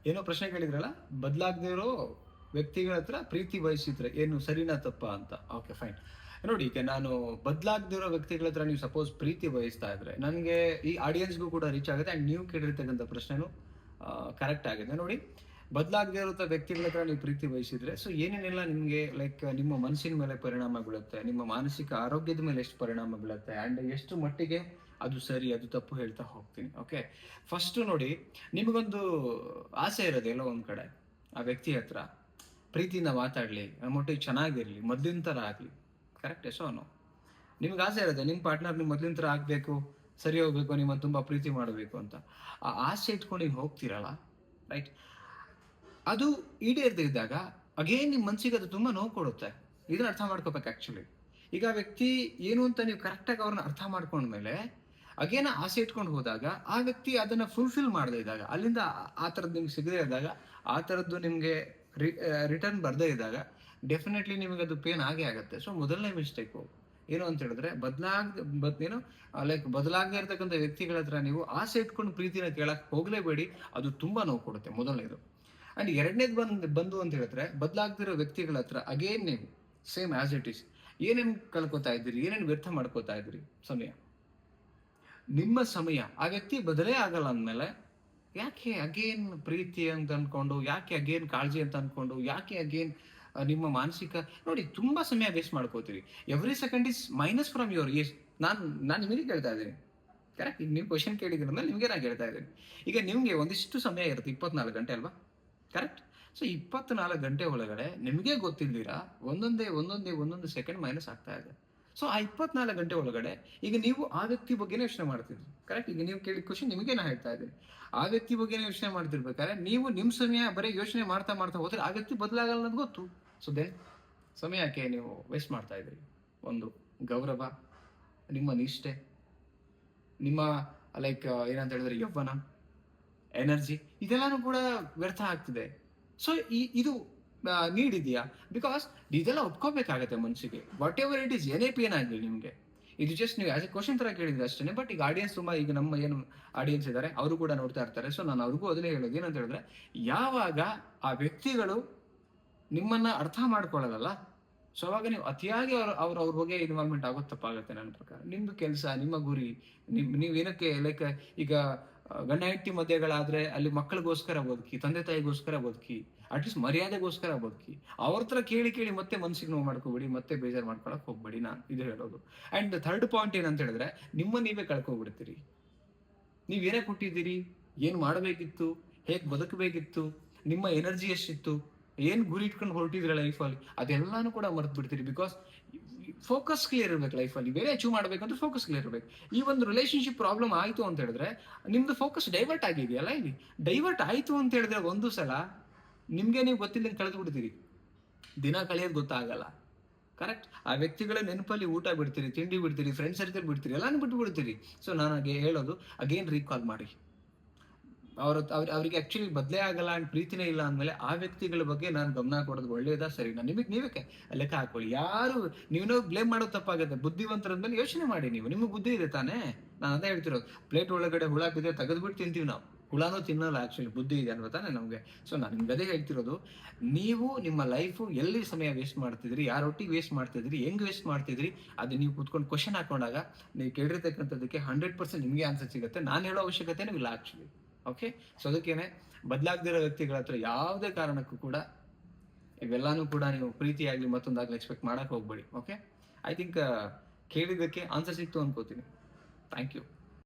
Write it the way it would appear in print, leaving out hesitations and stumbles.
ಏನೋ ಪ್ರಶ್ನೆ ಕೇಳಿದ್ರಲ್ಲ, ಬದಲಾಗದೇ ಇರೋ ವ್ಯಕ್ತಿಗಳ ಹತ್ರ ಪ್ರೀತಿ ವಹಿಸಿದ್ರೆ ಏನು ಸರಿನಾ ತಪ್ಪಾ ಅಂತ. Okay fine. ನೋಡಿ, ಈಗ ನಾನು ಬದಲಾಗದೇ ಇರೋ ವ್ಯಕ್ತಿಗಳ ಹತ್ರ ನೀವು ಸಪೋಸ್ ಪ್ರೀತಿ ವಹಿಸ್ತಾ ಇದ್ರೆ, ನನಗೆ ಈ ಆಡಿಯನ್ಸ್ಗೂ ಕೂಡ ರೀಚ್ ಆಗುತ್ತೆ ಆ್ಯಂಡ್ ನೀವು ಕೇಳಿರ್ತಕ್ಕಂಥ ಪ್ರಶ್ನೆನೂ ಕರೆಕ್ಟ್ ಆಗಿದೆ. ನೋಡಿ, ಬದಲಾಗದೇ ಇರೋ ವ್ಯಕ್ತಿಗಳ ಹತ್ರ ನೀವು ಪ್ರೀತಿ ವಹಿಸಿದ್ರೆ ಸೊ ಏನೇನೆಲ್ಲ ನಿಮಗೆ ಲೈಕ್ ನಿಮ್ಮ ಮನಸ್ಸಿನ ಮೇಲೆ ಪರಿಣಾಮ ಬೀಳುತ್ತೆ, ನಿಮ್ಮ ಮಾನಸಿಕ ಆರೋಗ್ಯದ ಮೇಲೆ ಎಷ್ಟು ಪರಿಣಾಮ ಬೀಳುತ್ತೆ ಆ್ಯಂಡ್ ಎಷ್ಟು ಮಟ್ಟಿಗೆ ಅದು ಸರಿ ಅದು ತಪ್ಪು ಹೇಳ್ತಾ ಹೋಗ್ತೀನಿ. ಓಕೆ, ಫಸ್ಟ್ ನೋಡಿ, ನಿಮಗೊಂದು ಆಸೆ ಇರೋದು ಎಲ್ಲೋ ಒಂದ್ ಕಡೆ ಆ ವ್ಯಕ್ತಿ ಹತ್ರ ಪ್ರೀತಿಯಿಂದ ಮಾತಾಡ್ಲಿ, ನಮ್ಮೊಟ್ಟಿಗೆ ಚೆನ್ನಾಗಿರ್ಲಿ, ಮೊದ್ಲಿನ ಥರ ಆಗಲಿ. ಕರೆಕ್ಟ್ ಎಸೋನು ನಿಮ್ಗೆ ಆಸೆ ಇರುತ್ತೆ ನಿಮ್ಮ ಪಾರ್ಟ್ನರ್ ನೀವು ಮೊದ್ಲಿನ ಥರ ಆಗಬೇಕು, ಸರಿ ಹೋಗ್ಬೇಕು, ನಿಮ್ಮನ್ನು ತುಂಬ ಪ್ರೀತಿ ಮಾಡಬೇಕು ಅಂತ. ಆ ಆಸೆ ಇಟ್ಕೊಂಡು ನೀವು ಹೋಗ್ತೀರಲ್ಲ, ರೈಟ್, ಅದು ಈಡೇರದೇ ಇದ್ದಾಗ ಅಗೇನ್ ನಿಮ್ಮ ಮನ್ಸಿಗೆ ಅದು ತುಂಬ ನೋವು ಕೊಡುತ್ತೆ. ಇದನ್ನ ಅರ್ಥ ಮಾಡ್ಕೋಬೇಕು ಆ್ಯಕ್ಚುಲಿ. ಈಗ ಆ ವ್ಯಕ್ತಿ ಏನು ಅಂತ ನೀವು ಕರೆಕ್ಟಾಗಿ ಅವ್ರನ್ನ ಅರ್ಥ ಮಾಡ್ಕೊಂಡ್ಮೇಲೆ ಅಗೇನ ಆಸೆ ಇಟ್ಕೊಂಡು ಹೋದಾಗ ಆ ವ್ಯಕ್ತಿ ಅದನ್ನ ಫುಲ್ಫಿಲ್ ಮಾಡದೇ ಇದ್ದಾಗ, ಅಲ್ಲಿಂದ ಆ ಥರದ್ದು ನಿಮ್ಗೆ ಸಿಗದೇ ಇದ್ದಾಗ, ಆ ಥರದ್ದು ನಿಮಗೆ ರಿಟರ್ನ್ ಬರದೇ ಇದ್ದಾಗ ಡೆಫಿನೆಟ್ಲಿ ನಿಮಗೆ ಅದು ಪೇನ್ ಆಗೇ ಆಗುತ್ತೆ. ಸೊ ಮೊದಲನೇ ಮಿಸ್ಟೇಕು ಏನು ಅಂತ ಹೇಳಿದ್ರೆ, ಬದಲಾಗದೇ ಇರ್ತಕ್ಕಂಥ ವ್ಯಕ್ತಿಗಳ ಹತ್ರ ನೀವು ಆಸೆ ಇಟ್ಕೊಂಡು ಪ್ರೀತಿನ ಕೇಳಕ್ ಹೋಗ್ಲೇಬೇಡಿ. ಅದು ತುಂಬಾ ನೋವು ಕೊಡುತ್ತೆ, ಮೊದಲನೇದು. ಅಂಡ್ ಎರಡನೇದು ಬಂದು ಅಂತ ಹೇಳಿದ್ರೆ, ಬದಲಾಗ್ದಿರೋ ವ್ಯಕ್ತಿಗಳ ಹತ್ರ ಅಗೇನ್ ನೀವು ಸೇಮ್ ಆಸ್ ಇಟ್ ಈಸ್ ಏನೇನು ಕಳ್ಕೊತಾ ಇದ್ದೀರಿ, ಏನೇನು ವ್ಯರ್ಥ ಮಾಡ್ಕೋತಾ ಇದ್ದೀರಿ ಸಮಯ, ನಿಮ್ಮ ಸಮಯ. ಆ ವ್ಯಕ್ತಿ ಬದಲೇ ಆಗಲ್ಲ ಅಂದಮೇಲೆ ಯಾಕೆ ಅಗೇನ್ ಪ್ರೀತಿ ಅಂತ ಅನ್ಕೊಂಡು, ಯಾಕೆ ಅಗೇನ್ ಕಾಳಜಿ ಅಂತ ಅನ್ಕೊಂಡು, ಯಾಕೆ ಅಗೇನ್ ನಿಮ್ಮ ಮಾನಸಿಕ ನೋಡಿ ತುಂಬಾ ಸಮಯ ವೇಸ್ಟ್ ಮಾಡ್ಕೋತೀರಿ. Every second is minus from your age. ನಾನು ನಿಮಗೆ ಕೇಳ್ತಾ ಇದ್ದೀನಿ, ಕರೆಕ್ಟ್. ಈಗ ನೀವು ಕ್ವಶನ್ ಕೇಳಿದ್ರಿಂದ ನಿಮಗೆ ನಾನು ಹೇಳ್ತಾ ಇದ್ದೀನಿ. ಈಗ ನಿಮಗೆ ಒಂದಿಷ್ಟು ಸಮಯ ಇರುತ್ತೆ, 24 ಗಂಟೆ ಅಲ್ವಾ, ಕರೆಕ್ಟ್. ಸೊ 24 ಗಂಟೆ ಒಳಗಡೆ ನಿಮಗೆ ಗೊತ್ತಿಲ್ದಿರಾ ಒಂದೊಂದು ಸೆಕೆಂಡ್ ಮೈನಸ್ ಆಗ್ತಾ ಇದೆ. ಸೊ ಆ 24 ಗಂಟೆ ಒಳಗಡೆ ಈಗ ನೀವು ಆ ವ್ಯಕ್ತಿ ಬಗ್ಗೆನೇ ಯೋಚನೆ ಮಾಡ್ತಿದ್ರಿ, ಕರೆಕ್ಟ್. ಈಗ ನೀವು ಕೇಳಿದ ಕ್ವಶನ್ ನಿಮಗೆ ನಾ ಹೇಳ್ತಾ ಇದ್ದೀನಿ. ಆ ವ್ಯಕ್ತಿ ಬಗ್ಗೆನೇ ಯೋಚನೆ ಮಾಡ್ತಿರ್ಬೇಕಾದ್ರೆ ನೀವು ನಿಮ್ಮ ಸಮಯ ಬರೀ ಯೋಚನೆ ಮಾಡ್ತಾ ಹೋದ್ರೆ ಆ ವ್ಯಕ್ತಿ ಬದಲಾಗಲ್ಲ ಅನ್ನೋದು ಗೊತ್ತು. ಸೊ ದೆನ್ ಸಮಯಕ್ಕೆ ನೀವು ವೇಸ್ಟ್ ಮಾಡ್ತಾ ಇದ್ರಿ. ಒಂದು ಗೌರವ, ನಿಮ್ಮ ನಿಷ್ಠೆ, ನಿಮ್ಮ ಲೈಕ್ ಏನಂತ ಹೇಳಿದ್ರೆ ಯೌವನ, ಎನರ್ಜಿ, ಇದೆಲ್ಲಾನು ಕೂಡ ವ್ಯರ್ಥ ಆಗ್ತಿದೆ. ಸೊ ಇದು ನೀಡಿದೆಯಾ? ಬಿಕಾಸ್ ಇದೆಲ್ಲ ಒಪ್ಕೋಬೇಕಾಗತ್ತೆ ಮನ್ಸಿಗೆ. ವಾಟ್ ಎವರ್ ಇಟ್ ಈಸ್, ಏನೇ ಪೇನ್ ಆಗಲಿ ನಿಮಗೆ, ಇದು ಜಸ್ಟ್ ನೀವು ಆಸ್ ಎ ಕ್ವಶನ್ ತರ ಕೇಳಿದ್ರೆ ಅಷ್ಟೇ. ಬಟ್ ಈಗ ಆಡಿಯನ್ಸ್ ತುಂಬಾ, ಈಗ ನಮ್ಮ ಏನು ಆಡಿಯನ್ಸ್ ಇದ್ದಾರೆ ಅವರು ಕೂಡ ನೋಡ್ತಾ ಇರ್ತಾರೆ. ಸೊ ನಾನು ಅವ್ರಿಗೂ ಅದನ್ನೇ ಹೇಳೋದು, ಏನಂತ ಹೇಳಿದ್ರೆ, ಯಾವಾಗ ಆ ವ್ಯಕ್ತಿಗಳು ನಿಮ್ಮನ್ನ ಅರ್ಥ ಮಾಡ್ಕೊಳ್ಳಲ್ಲ, ಸೊ ಅವಾಗ ನೀವು ಅತಿಯಾಗಿ ಅವ್ರ ಬಗ್ಗೆ ಇನ್ವಾಲ್ವ್ಮೆಂಟ್ ಆಗೋದು ತಪ್ಪಾಗುತ್ತೆ ನನ್ನ ಪ್ರಕಾರ. ನಿಮ್ದು ಕೆಲಸ, ನಿಮ್ಮ ಗುರಿ, ನೀವೇನಕ್ಕೆ ಲೈಕ್ ಈಗ ಗಂಡ ಹೆಂಡತಿ ಮಧ್ಯಗಳಾದ್ರೆ ಅಲ್ಲಿ ಮಕ್ಕಳಿಗೋಸ್ಕರ ಬದುಕಿ, ತಂದೆ ತಾಯಿಗೋಸ್ಕರ ಬದುಕಿ, ಅಟ್ಲೀಸ್ಟ್ ಮರ್ಯಾದೆಗೋಸ್ಕರ ಬದುಕಿ. ಅವ್ರ ಹತ್ರ ಕೇಳಿ ಮತ್ತೆ ಮನ್ಸಿಗೆ ನೋವು ಮಾಡ್ಕೋಬೇಡಿ, ಮತ್ತೆ ಬೇಜಾರು ಮಾಡ್ಕೊಳಕ್ ಹೋಗ್ಬೇಡಿ, ನಾನು ಇದು ಹೇಳೋದು. ಅಂಡ್ ಥರ್ಡ್ ಪಾಯಿಂಟ್ ಏನಂತ ಹೇಳಿದ್ರೆ, ನೀವೇ ಕಳ್ಕೊಬಿಡ್ತೀರಿ. ನೀವೇನೇ ಕೊಟ್ಟಿದ್ದೀರಿ, ಏನ್ ಮಾಡಬೇಕಿತ್ತು, ಹೇಗ್ ಬದುಕಬೇಕಿತ್ತು, ನಿಮ್ಮ ಎನರ್ಜಿ ಎಷ್ಟಿತ್ತು, ಏನ್ ಗುರಿ ಇಟ್ಕೊಂಡು ಹೊರಟಿದ್ರೆ ಲೈಫಲ್ಲಿ, ಅದೆಲ್ಲಾನು ಕೂಡ ಮರ್ತು ಬಿಡ್ತೀರಿ. ಬಿಕಾಸ್ ಫೋಕಸ್ ಕ್ಲಿಯರ್ ಇರ್ಬೇಕು ಲೈಫಲ್ಲಿ. ಬೇರೆ ಅಚೀವ್ ಮಾಡ್ಬೇಕಂದ್ರೆ ಫೋಕಸ್ ಕ್ಲಿಯರ್ ಇರ್ಬೇಕು. ಈ ಒಂದು ರಿಲೇಶನ್ಶಿಪ್ ಪ್ರಾಬ್ಲಮ್ ಆಯ್ತು ಅಂತ ಹೇಳಿದ್ರೆ ನಿಮ್ದು ಫೋಕಸ್ ಡೈವರ್ಟ್ ಆಗಿದೆಯಲ್ಲ, ಇಲ್ಲಿ ಡೈವರ್ಟ್ ಆಯ್ತು ಅಂತ ಹೇಳಿದ್ರೆ ಒಂದು ಸಲ ನಿಮ್ಗೆ ನೀವು ಗೊತ್ತಿಲ್ಲದಂಗೆ ಕಳೆದು ಬಿಡ್ತೀರಿ. ದಿನ ಕಳೆಯೋದು ಗೊತ್ತಾಗಲ್ಲ, ಕರೆಕ್ಟ್. ಆ ವ್ಯಕ್ತಿಗಳ ನೆನಪಲ್ಲಿ ಊಟ ಬಿಡ್ತೀರಿ, ತಿಂಡಿ ಬಿಡ್ತೀರಿ, ಫ್ರೆಂಡ್ಸ್ ಸರ್ಕಲ್ ಬಿಡ್ತೀರಿ, ಎಲ್ಲಾನು ಬಿಟ್ಟು ಬಿಡ್ತೀರಿ. ಸೊ ನಾನು ಹೇಳೋದು ಅಗೇನ್ ರೀಕಾಲ್ ಮಾಡಿ. ಅವ್ರಿಗೆ ಆಕ್ಚುಲಿ ಬದಲೇ ಆಗಲ್ಲ ಅಂಡ್ ಪ್ರೀತಿನೇ ಇಲ್ಲ ಅಂದ್ಮೇಲೆ ಆ ವ್ಯಕ್ತಿಗಳ ಬಗ್ಗೆ ನಾನು ಗಮನ ಕೊಡೋದು ಒಳ್ಳೇದಾ ಸರಿನಾ, ನೀವೇ ಲೆಕ್ಕ ಹಾಕೊಳ್ಳಿ. ಯಾರು ನೀವು ಬ್ಲೇಮ್ ಮಾಡೋದು ತಪ್ಪಾಗುತ್ತೆ. ಬುದ್ಧಿವಂತರಂದ್ಮೇಲೆ ಯೋಚನೆ ಮಾಡಿ. ನಿಮಗೆ ಬುದ್ಧಿ ಇದೆ ತಾನೇ. ನಾನು ಅದೇ ಹೇಳ್ತಿರೋದು, ಪ್ಲೇಟ್ ಒಳಗಡೆ ಹುಳ ಬಿದ್ದರೆ ತೆಗೆದ್ಬಿಟ್ಟು ತಿಂತೀವಿ ನಾವು, ಹುಳನೂ ತಿನ್ನಲ್ಲ. ಆಕ್ಚುಲಿ ಬುದ್ಧಿ ಇದೆ ಅನ್ವ ತಾನೆ ನಮಗೆ. ಸೊ ನಾನು ನಿಮ್ಗೆ ಅದೇ ಹೇಳ್ತಿರೋದು, ನೀವು ನಿಮ್ಮ ಲೈಫು ಎಲ್ಲಿ ಸಮಯ ವೇಸ್ಟ್ ಮಾಡ್ತಿದ್ರಿ, ಯಾರೊಟ್ಟಿಗೆ ವೇಸ್ಟ್ ಮಾಡ್ತಿದ್ರಿ, ಹೆಂಗ್ ವೇಸ್ಟ್ ಮಾಡ್ತಿದ್ರಿ, ಅದು ನೀವು ಕೂತ್ಕೊಂಡು ಕ್ವಶನ್ ಹಾಕೊಂಡಾಗ ನೀವು ಕೇಳಿರ್ತಕ್ಕಂಥದ್ದಕ್ಕೆ 100% ನಿಮಗೆ ಆನ್ಸರ್ ಸಿಗುತ್ತೆ. ನಾನು ಹೇಳೋ ಅವಶ್ಯಕತೆನೂ ಇಲ್ಲ ಆಕ್ಚುಲಿ. ಓಕೆ, ಸೊ ಅದಕ್ಕೇನೆ ಬದಲಾಗದಿರೋ ವ್ಯಕ್ತಿಗಳ ಹತ್ರ ಯಾವುದೇ ಕಾರಣಕ್ಕೂ ಕೂಡ ಇವೆಲ್ಲಾನು ಕೂಡ ನೀವು ಪ್ರೀತಿಯಾಗ್ಲಿ ಮತ್ತೊಂದಾಗ್ಲಿ ಎಕ್ಸ್ಪೆಕ್ಟ್ ಮಾಡಕ್ ಹೋಗ್ಬೇಡಿ. ಓಕೆ, ಐ ಥಿಂಕ್ ಕೇಳಿದ್ದಕ್ಕೆ ಆನ್ಸರ್ ಸಿಕ್ತು ಅನ್ಕೋತೀನಿ. Thank you.